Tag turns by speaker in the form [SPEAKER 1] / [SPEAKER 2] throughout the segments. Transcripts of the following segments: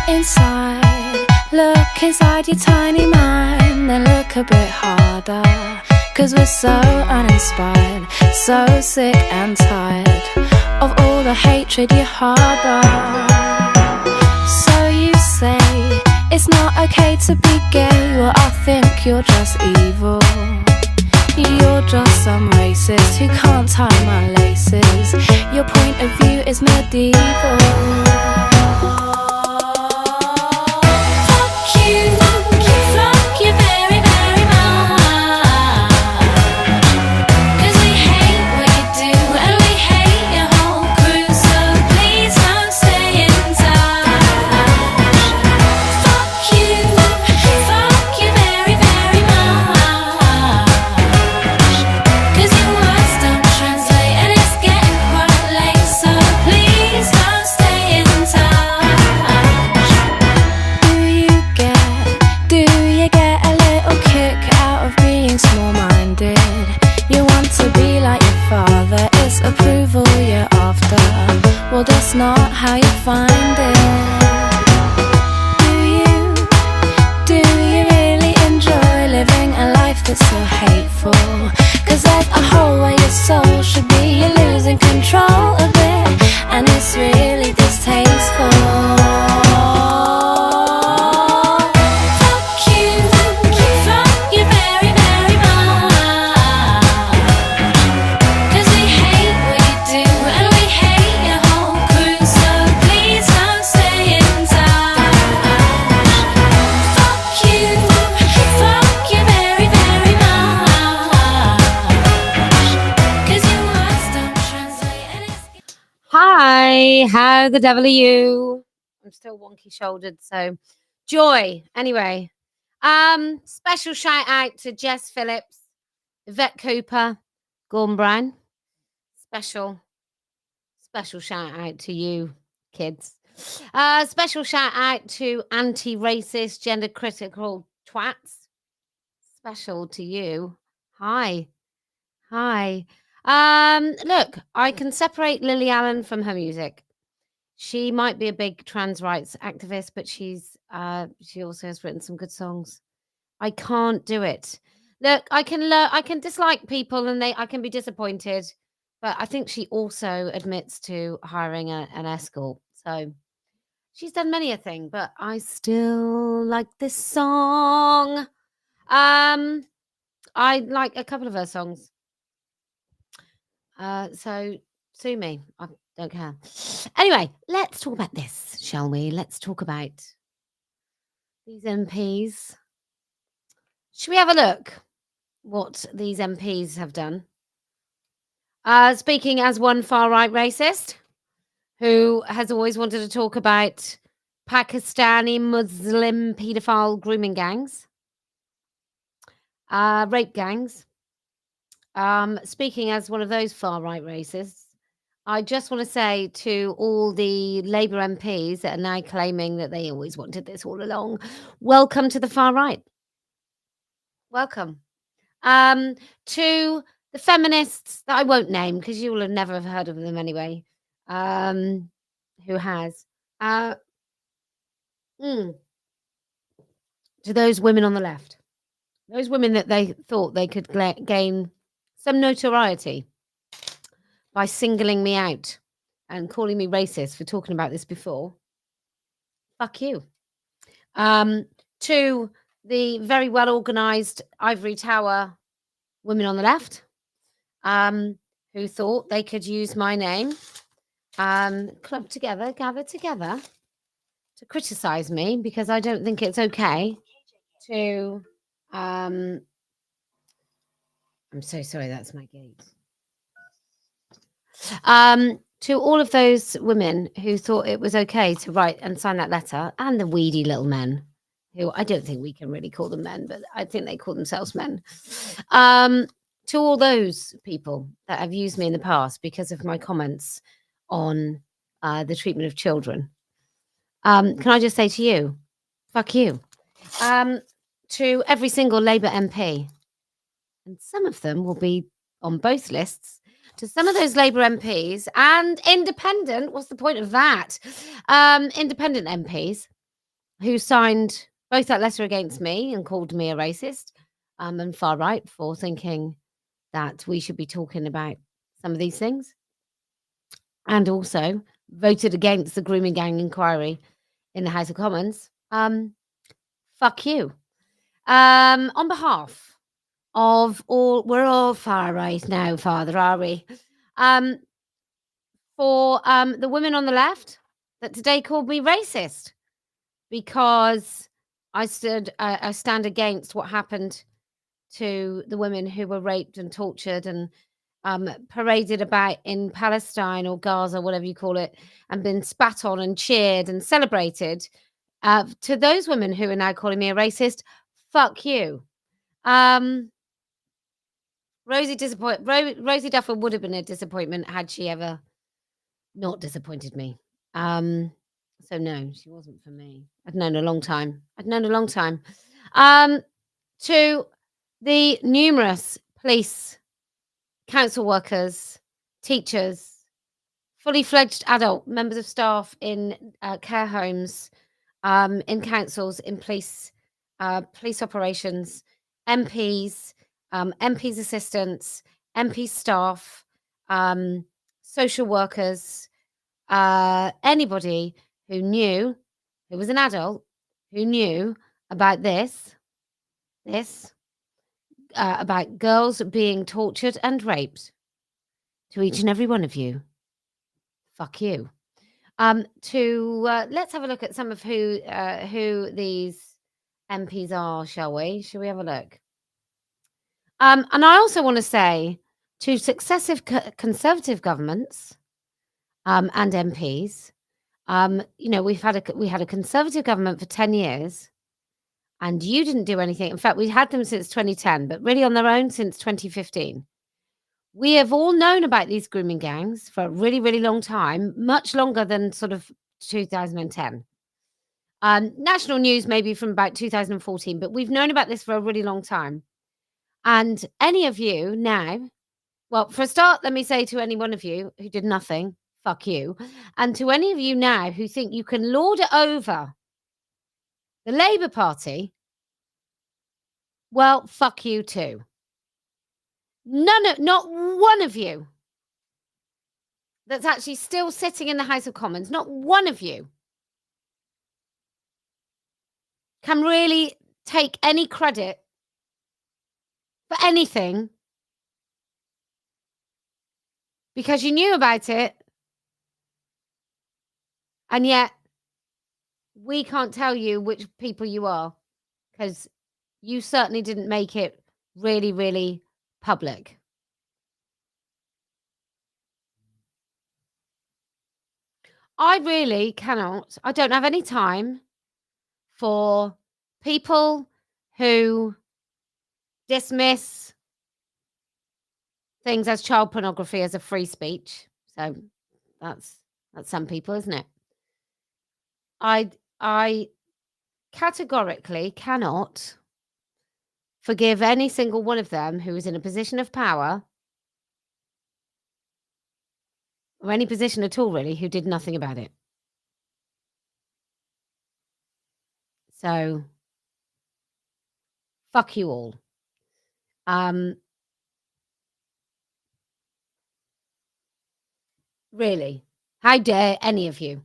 [SPEAKER 1] inside. Look inside your tiny mind, then look a bit harder. 'Cause we're so uninspired, so sick and tired of all the hatred you harbor. So you say it's not okay to be gay. Well, I think you're just evil. You're just some racist who can't tie my laces. Your point of view is medieval. Fuck you very, very much. 'Cause we hate what you do and we hate your whole crew. So please don't stay in touch. Fuck you very, very much. 'Cause your words don't translate and it's getting quite late. So please don't stay in touch. Do you get a little kick out of being small-minded? You want to be like your father, it's approval you're after. Well, that's not how you find it. Do you really enjoy living a life that's so hateful? 'Cause there's a hole where your soul should be. You're losing control a bit, and it's really distasteful. Fuck you very, very much. 'Cause we hate what you do and we hate your whole crew. So please don't stay in touch. Fuck you very, very much. 'Cause your words don't translate and it's
[SPEAKER 2] Hi, how the devil are you? I'm still wonky shouldered, so joy. Anyway, special shout out to Jess Phillips, Yvette Cooper, Gordon Brown. Special shout out to you, kids. Special shout out to anti-racist, gender critical twats. Special to you. Hi. Look, I can separate Lily Allen from her music. She might be a big trans rights activist, but she also has written some good songs. I can't do it. Look, I can dislike people and I can be disappointed, but I think she also admits to hiring an escort. So she's done many a thing, but I still like this song. I like a couple of her songs. So sue me. I don't care. Anyway, let's talk about this, shall we? Let's talk about these MPs. Should we have a look what these MPs have done? Speaking as one far-right racist who has always wanted to talk about Pakistani Muslim paedophile grooming gangs, rape gangs. Speaking as one of those far-right racists, I just want to say to all the Labour MPs that are now claiming that they always wanted this all along, welcome to the far right. Welcome. To the feminists that I won't name because you will have never heard of them anyway. Who has? To those women on the left, those women that they thought they could gain some notoriety by singling me out and calling me racist for talking about this before. Fuck you. To the very well organized ivory tower women on the left, who thought they could use my name, gather together to criticize me because I don't think it's okay to I'm so sorry, that's my gate. To all of those women who thought it was okay to write and sign that letter, and the weedy little men, who I don't think we can really call them men, but I think they call themselves men. To all those people that have used me in the past because of my comments on the treatment of children, can I just say to you, fuck you. To every single Labour MP, and some of them will be on both lists, to some of those Labour MPs and independent, what's the point of that? Independent MPs who signed both that letter against me and called me a racist, and far right for thinking that we should be talking about some of these things, and also voted against the grooming gang inquiry in the House of Commons. Fuck you. On behalf of all, we're all far right now, Father, are we? Um, for the women on the left that today called me racist because I stand against what happened to the women who were raped and tortured and paraded about in Palestine or Gaza, whatever you call it, and been spat on and cheered and celebrated. To those women who are now calling me a racist, fuck you. Rosie Duffer would have been a disappointment had she ever not disappointed me. So no, she wasn't for me. I'd known a long time. To the numerous police, council workers, teachers, fully fledged adult members of staff in care homes, in councils, in police operations, MPs, MPs assistants, MP staff, social workers, anybody who knew, who was an adult, who knew about this, about girls being tortured and raped. To each and every one of you, fuck you. Let's have a look at some of who these MPs are, shall we? Shall we have a look? And I also want to say to successive Conservative governments and MPs, we had a Conservative government for 10 years, and you didn't do anything. In fact, we had them since 2010, but really on their own since 2015. We have all known about these grooming gangs for a really, really long time, much longer than sort of 2010. National news maybe from about 2014, but we've known about this for a really long time. And any of you now, well, for a start, let me say to any one of you who did nothing, fuck you. And to any of you now who think you can lord it over the Labour Party, well, fuck you too. Not one of you that's actually still sitting in the House of Commons, not one of you can really take any credit for anything because you knew about it, and yet we can't tell you which people you are because you certainly didn't make it really, really public. I really cannot. I don't have any time for people who dismiss things as child pornography as a free speech. So that's some people, isn't it? I categorically cannot forgive any single one of them who is in a position of power or any position at all really who did nothing about it. So fuck you all. Really, how dare any of you?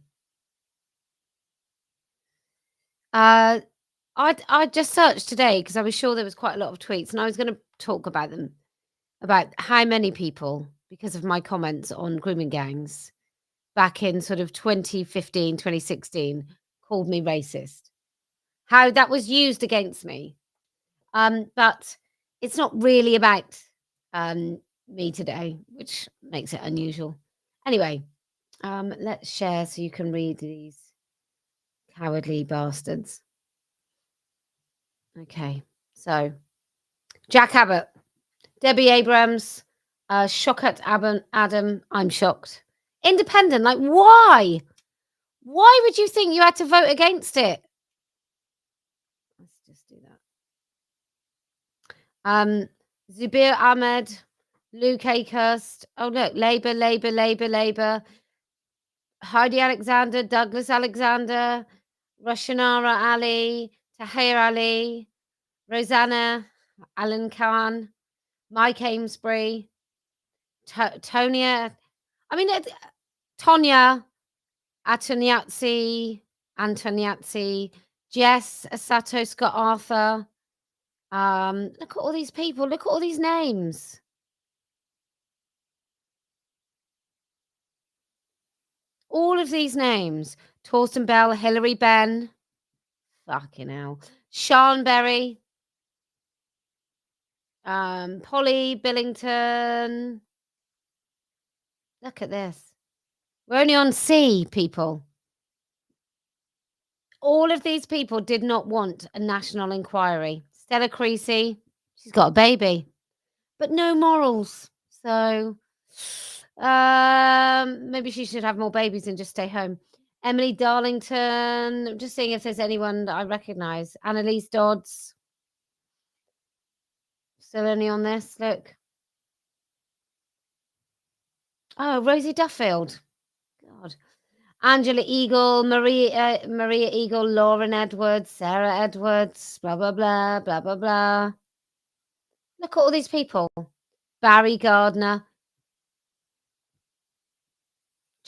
[SPEAKER 2] I just searched today because I was sure there was quite a lot of tweets, and I was going to talk about them, about how many people, because of my comments on grooming gangs back in sort of 2015, 2016, called me racist. How that was used against me. But it's not really about me today, which makes it unusual. Anyway, let's share so you can read these cowardly bastards. Okay, so Jack Abbott, Debbie Abrams, shock at Adam. I'm shocked. Independent, like why? Why would you think you had to vote against it? Let's just do that. Zubir Ahmed, Luke Akehurst. Oh look, Labour. Heidi Alexander, Douglas Alexander, Roshanara Ali, Tahir Ali, Rosanna, Alan Khan, Mike Amesbury, Tonya. I mean, Tonya Antoniazzi, Jess Asato, Scott Arthur. Look at all these people. Look at all these names. All of these names. Torsten Bell, Hilary Benn. Fucking hell. Sean Berry. Polly Billington. Look at this. We're only on C, people. All of these people did not want a national inquiry. Stella Creasy, she's got a baby, but no morals. So, maybe she should have more babies and just stay home. Emily Darlington. I'm just seeing if there's anyone that I recognise. Annalise Dodds. Still only on this. Look. Oh, Rosie Duffield. God. Angela Eagle, Maria Eagle, Lauren Edwards, Sarah Edwards, blah, blah, blah, blah, blah, blah. Look at all these people. Barry Gardner,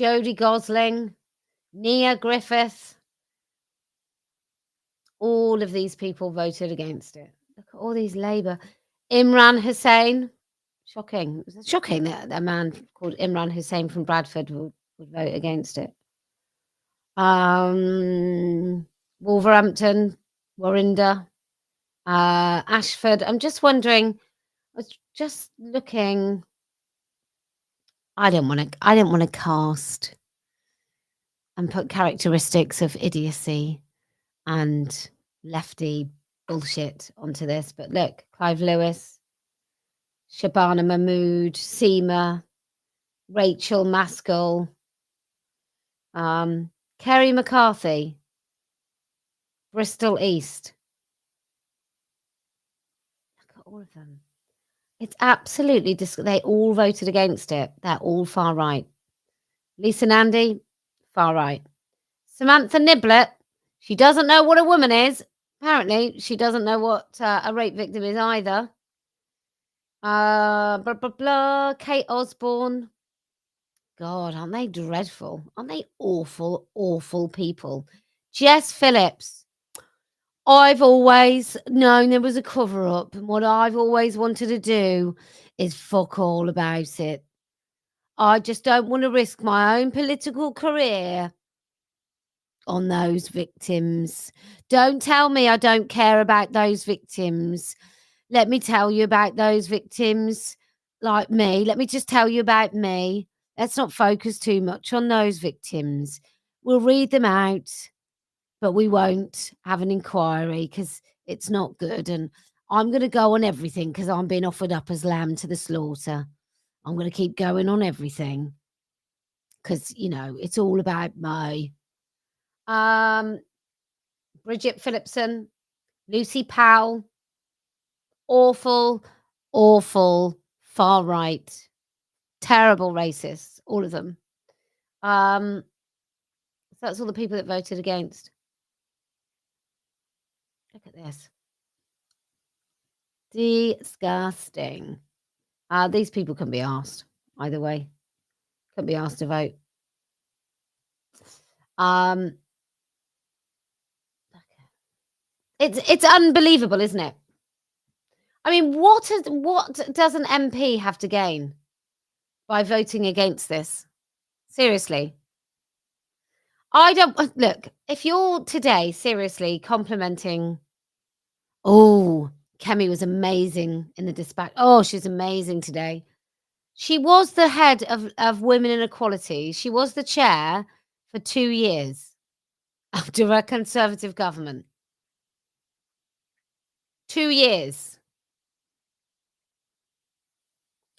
[SPEAKER 2] Jodie Gosling, Nia Griffith. All of these people voted against it. Look at all these Labour. Imran Hussain. Shocking. It's shocking that a man called Imran Hussain from Bradford would vote against it. Wolverhampton, Warrinda, Ashford. I'm just wondering. I was just looking. I didn't want to cast and put characteristics of idiocy and lefty bullshit onto this. But look, Clive Lewis, Shabana Mahmood, Seema, Rachel Maskell, Kerry McCarthy, Bristol East. Look at all of them. It's absolutely they all voted against it. They're all far right. Lisa Nandy, far right. Samantha Niblet, she doesn't know what a woman is. Apparently, she doesn't know what a rape victim is either. Blah, blah, blah. Kate Osborne. God, aren't they dreadful? Aren't they awful, awful people? Jess Phillips. I've always known there was a cover up, and what I've always wanted to do is fuck all about it. I just don't want to risk my own political career on those victims. Don't tell me I don't care about those victims. Let me tell you about those victims like me. Let me just tell you about me. Let's not focus too much on those victims. We'll read them out, but we won't have an inquiry because it's not good. And I'm going to go on everything because I'm being offered up as lamb to the slaughter. I'm going to keep going on everything because, it's all about me. Bridget Phillipson, Lucy Powell, awful, awful, far right, terrible racists, all of them. So that's all the people that voted against. Look at this. Disgusting. These people can be asked either way. Can be asked to vote. It's unbelievable, isn't it? I mean, what does an MP have to gain by voting against this? Seriously. I don't look, if you're today seriously complimenting, oh, Kemi was amazing in the dispatch. Oh, she's amazing today. She was the head of Women in Equality. She was the chair for 2 years after a Conservative government. 2 years.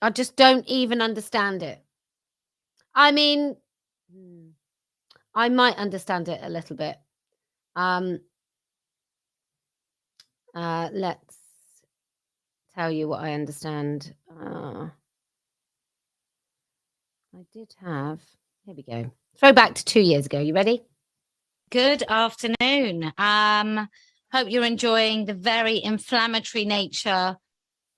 [SPEAKER 2] I just don't even understand it. I mean, I might understand it a little bit. Let's tell you what I understand. I did have. Here we go. Throw back to 2 years ago. You ready? Good afternoon. Hope you're enjoying the very inflammatory nature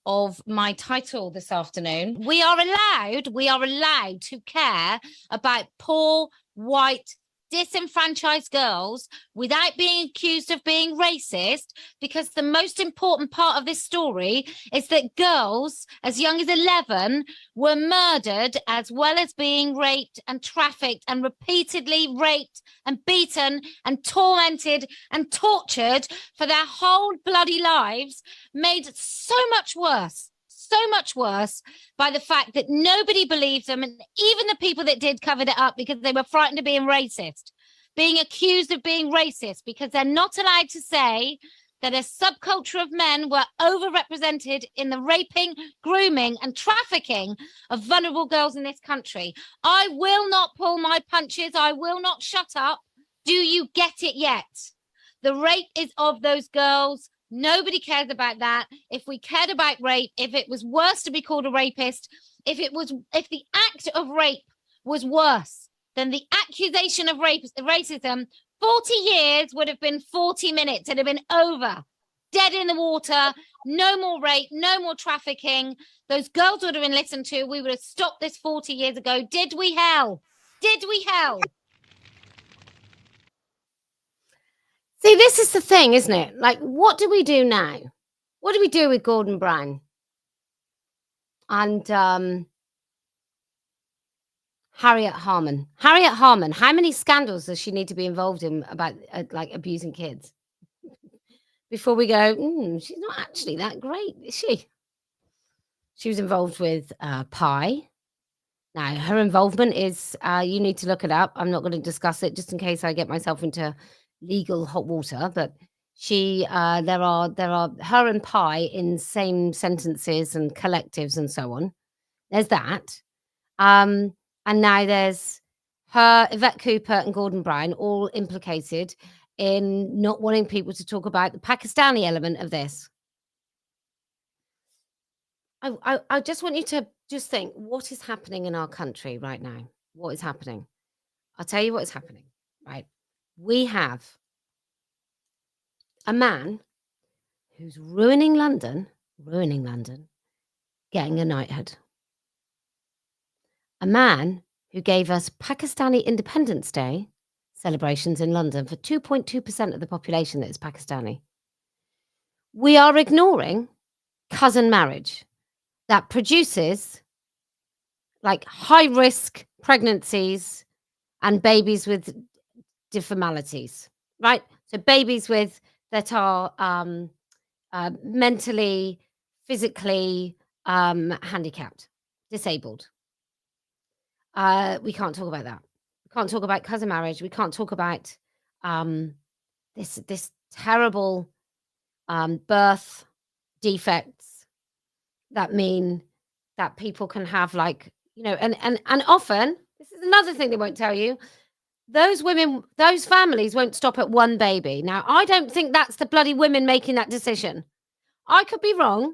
[SPEAKER 2] of my title this afternoon. We are allowed to care about poor, white, disenfranchised girls without being accused of being racist, because the most important part of this story is that girls as young as 11 were murdered, as well as being raped and trafficked and repeatedly raped and beaten and tormented and tortured for their whole bloody lives, made so much worse by the fact that nobody believed them, and even the people that did covered it up because they were frightened of being racist, being accused of being racist, because they're not allowed to say that a subculture of men were overrepresented in the raping, grooming, and trafficking of vulnerable girls in this country. I will not pull my punches. I will not shut up. Do you get it yet? The rape is of those girls. Nobody cares about that. If we cared about rape, if it was worse to be called a rapist, if the act of rape was worse than the accusation of racism, 40 years would have been 40 minutes. It'd have been over. Dead in the water. No more rape, no more trafficking. Those girls would have been listened to. We would have stopped this 40 years ago. Did we hell? Did we hell? See, this is the thing, isn't it? Like, what do we do now? What do we do with Gordon Brown? And Harriet Harman. Harriet Harman, how many scandals does she need to be involved in about like abusing kids before we go, she's not actually that great, is she? She was involved with Pi. Now, her involvement is, you need to look it up. I'm not going to discuss it just in case I get myself into legal hot water, but she, there are her and Pi in same sentences and collectives and so on. There's that. And now there's her, Yvette Cooper, and Gordon Brown all implicated in not wanting people to talk about the Pakistani element of this. I just want you to just think, what is happening in our country right now? What is happening? I'll tell you what is happening, right? We have a man who's ruining London, getting a knighthood. A man who gave us Pakistani Independence Day celebrations in London for 2.2% of the population that is Pakistani. We are ignoring cousin marriage that produces like high-risk pregnancies and babies with deformalities, right? So babies that are mentally, physically handicapped, disabled. We can't talk about that. We can't talk about cousin marriage. We can't talk about this terrible birth defects that mean that people can have, like, and often, this is another thing they won't tell you, those women, those families won't stop at one baby. Now, I don't think that's the bloody women making that decision. I could be wrong,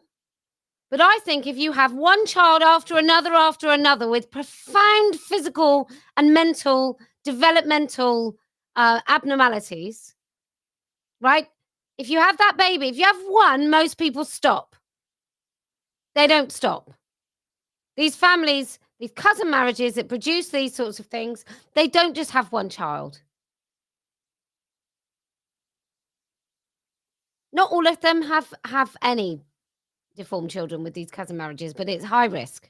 [SPEAKER 2] but I think if you have one child after another with profound physical and mental developmental abnormalities, right? If you have that baby, if you have one, most people stop. They don't stop. These families, these cousin marriages that produce these sorts of things, they don't just have one child. Not all of them have any deformed children with these cousin marriages, but it's high risk.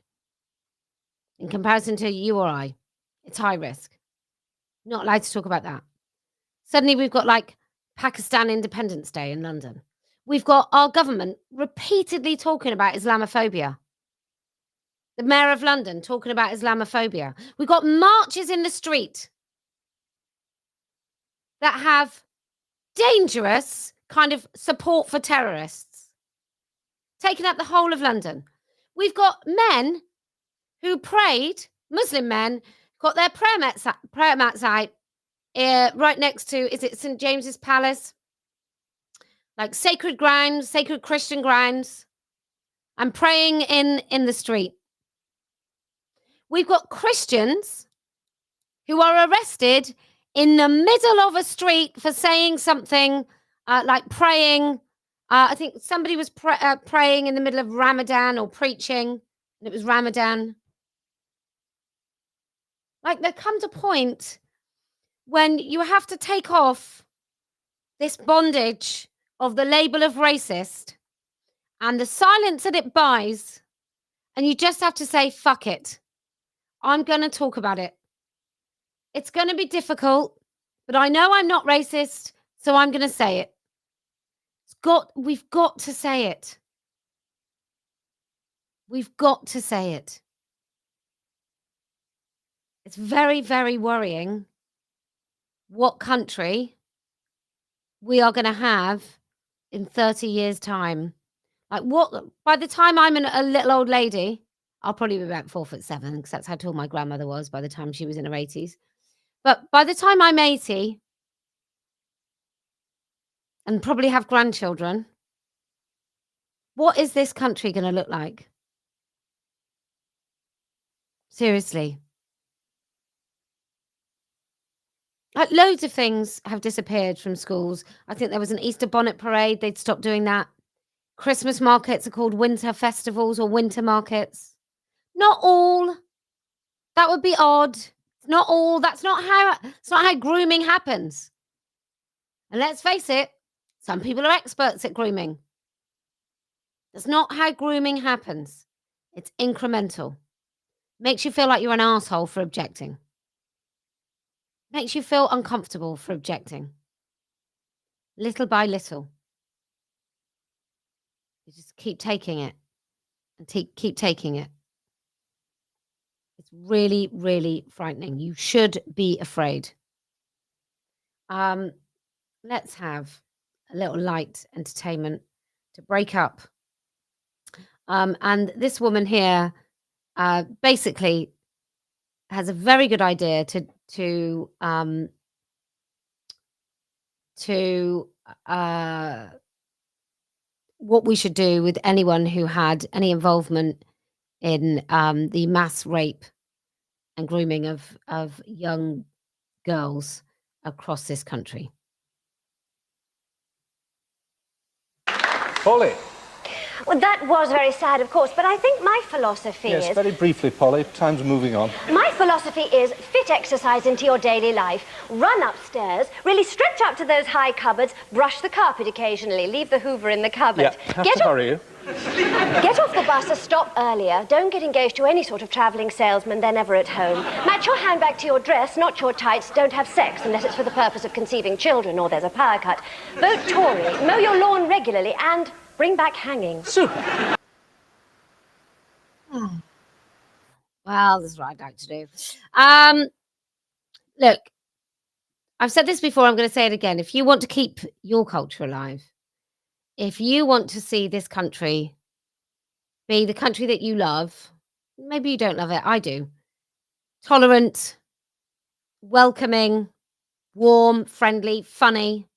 [SPEAKER 2] In comparison to you or I, it's high risk. Not allowed to talk about that. Suddenly we've got like Pakistan Independence Day in London. We've got our government repeatedly talking about Islamophobia. The mayor of London talking about Islamophobia. We've got marches in the street that have dangerous kind of support for terrorists, taking up the whole of London. We've got men who prayed, Muslim men, got their prayer mats out right next to, is it St. James's Palace? Like sacred grounds, sacred Christian grounds, and praying in the street. We've got Christians who are arrested in the middle of a street for saying something like praying. I think somebody was praying in the middle of Ramadan or preaching, and it was Ramadan. Like, there comes a point when you have to take off this bondage of the label of racist and the silence that it buys, and you just have to say, fuck it. I'm going to talk about it. It's going to be difficult, but I know I'm not racist, so I'm going to say it. We've got to say it. We've got to say it. It's very, very worrying what country we are going to have in 30 years' time. Like, what? By the time I'm a little old lady, I'll probably be about 4'7", because that's how tall my grandmother was by the time she was in her 80s. But by the time I'm 80 and probably have grandchildren, what is this country going to look like? Seriously. Like, loads of things have disappeared from schools. I think there was an Easter bonnet parade. They'd stopped doing that. Christmas markets are called winter festivals or winter markets. Not all. That would be odd. It's not all. It's not how grooming happens. And let's face it, some people are experts at grooming. That's not how grooming happens. It's incremental. Makes you feel like you're an asshole for objecting. Makes you feel uncomfortable for objecting. Little by little. You just keep taking it and keep taking it. It's really, really frightening. You should be afraid. Let's have a little light entertainment to break up. And this woman here basically has a very good idea to what we should do with anyone who had any involvement in the mass rape and grooming of young girls across this country.
[SPEAKER 3] Polly.
[SPEAKER 4] Well, that was very sad, of course, but I think my philosophy
[SPEAKER 3] Yes,
[SPEAKER 4] is...
[SPEAKER 3] very briefly, Polly. Time's moving on.
[SPEAKER 4] My philosophy is fit exercise into your daily life. Run upstairs, really stretch up to those high cupboards, brush the carpet occasionally, leave the Hoover in the cupboard.
[SPEAKER 3] Yeah, have to hurry you.
[SPEAKER 4] Get off the bus or stop earlier. Don't get engaged to any sort of travelling salesman. They're never at home. Match your handbag to your dress, not your tights. Don't have sex unless it's for the purpose of conceiving children or there's a power cut. Vote Tory. Mow your lawn regularly and bring back hanging.
[SPEAKER 3] Super.
[SPEAKER 2] Well, this is what I'd like to do. Look, I've said this before. I'm going to say it again. If you want to keep your culture alive, if you want to see this country be the country that you love, maybe you don't love it. I do. Tolerant, welcoming, warm, friendly, funny.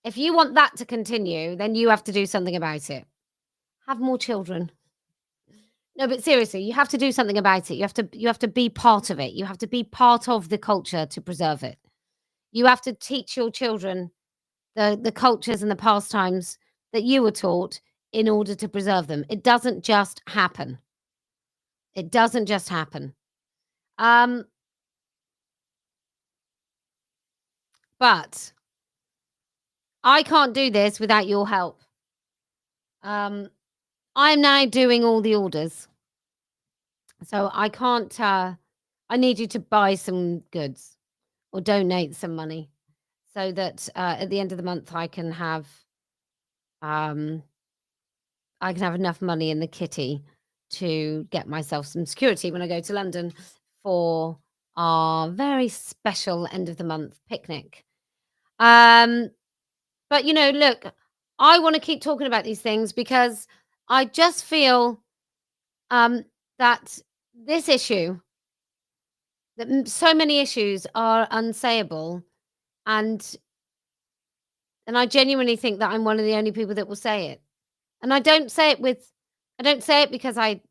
[SPEAKER 2] If you want that to continue, then you have to do something about it. Have more children. No, but seriously, you have to do something about it. You have to be part of it. You have to be part of the culture to preserve it. You have to teach your children the cultures and the pastimes that you were taught in order to preserve them. It doesn't just happen. It doesn't just happen. But I can't do this without your help. I'm now doing all the orders. So I can't, I need you to buy some goods or donate some money so that at the end of the month I can have enough money in the kitty to get myself some security when I go to London for our very special end of the month picnic. But look, I want to keep talking about these things because I just feel that this issue, that so many issues are unsayable, and I genuinely think that I'm one of the only people that will say it. And I don't say it because I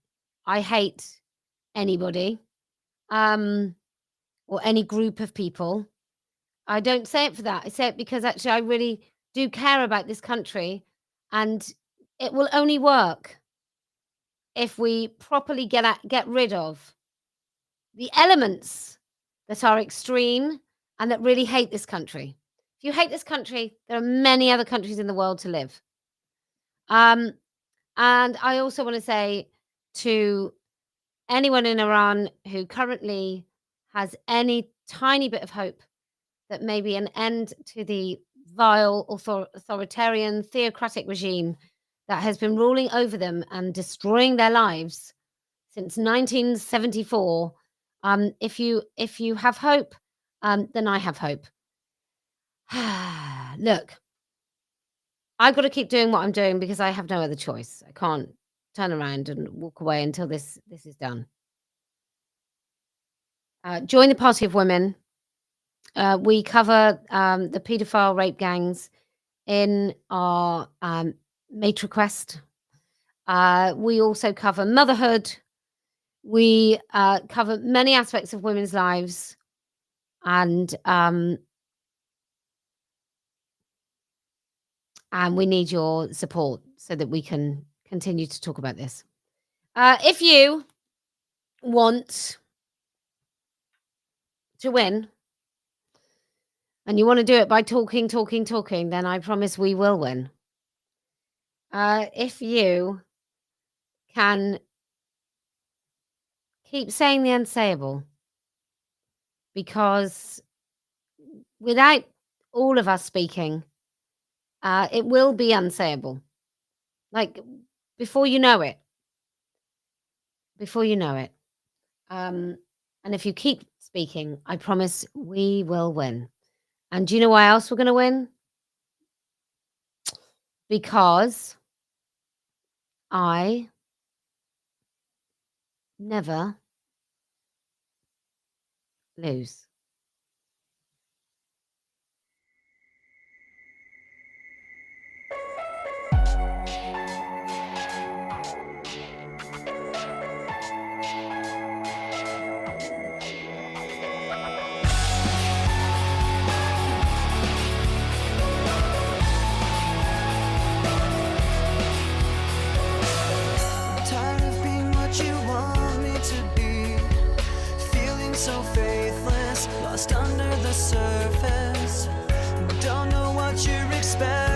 [SPEAKER 2] hate anybody or any group of people. I don't say it for that. I say it because actually I really do care about this country, and it will only work if we properly get rid of the elements that are extreme and that really hate this country. If you hate this country, there are many other countries in the world to live. And I also want to say to anyone in Iran who currently has any tiny bit of hope that maybe an end to the vile authoritarian theocratic regime that has been ruling over them and destroying their lives since 1974. If you have hope, then I have hope. Look, I've got to keep doing what I'm doing because I have no other choice. I can't turn around and walk away until this is done. Join the Party of Women. We cover the paedophile rape gangs in our mate request. We also cover motherhood. We cover many aspects of women's lives, and we need your support so that we can continue to talk about this. If you want to win and you want to do it by talking, then I promise we will win. If you can keep saying the unsayable, because without all of us speaking, it will be unsayable. Like, before you know it. And if you keep speaking, I promise we will win. And do you know why else we're going to win? Because I never lose.
[SPEAKER 5] Tired of being what you want me to be, feeling so faithless, lost under the surface. Don't know what you're expecting.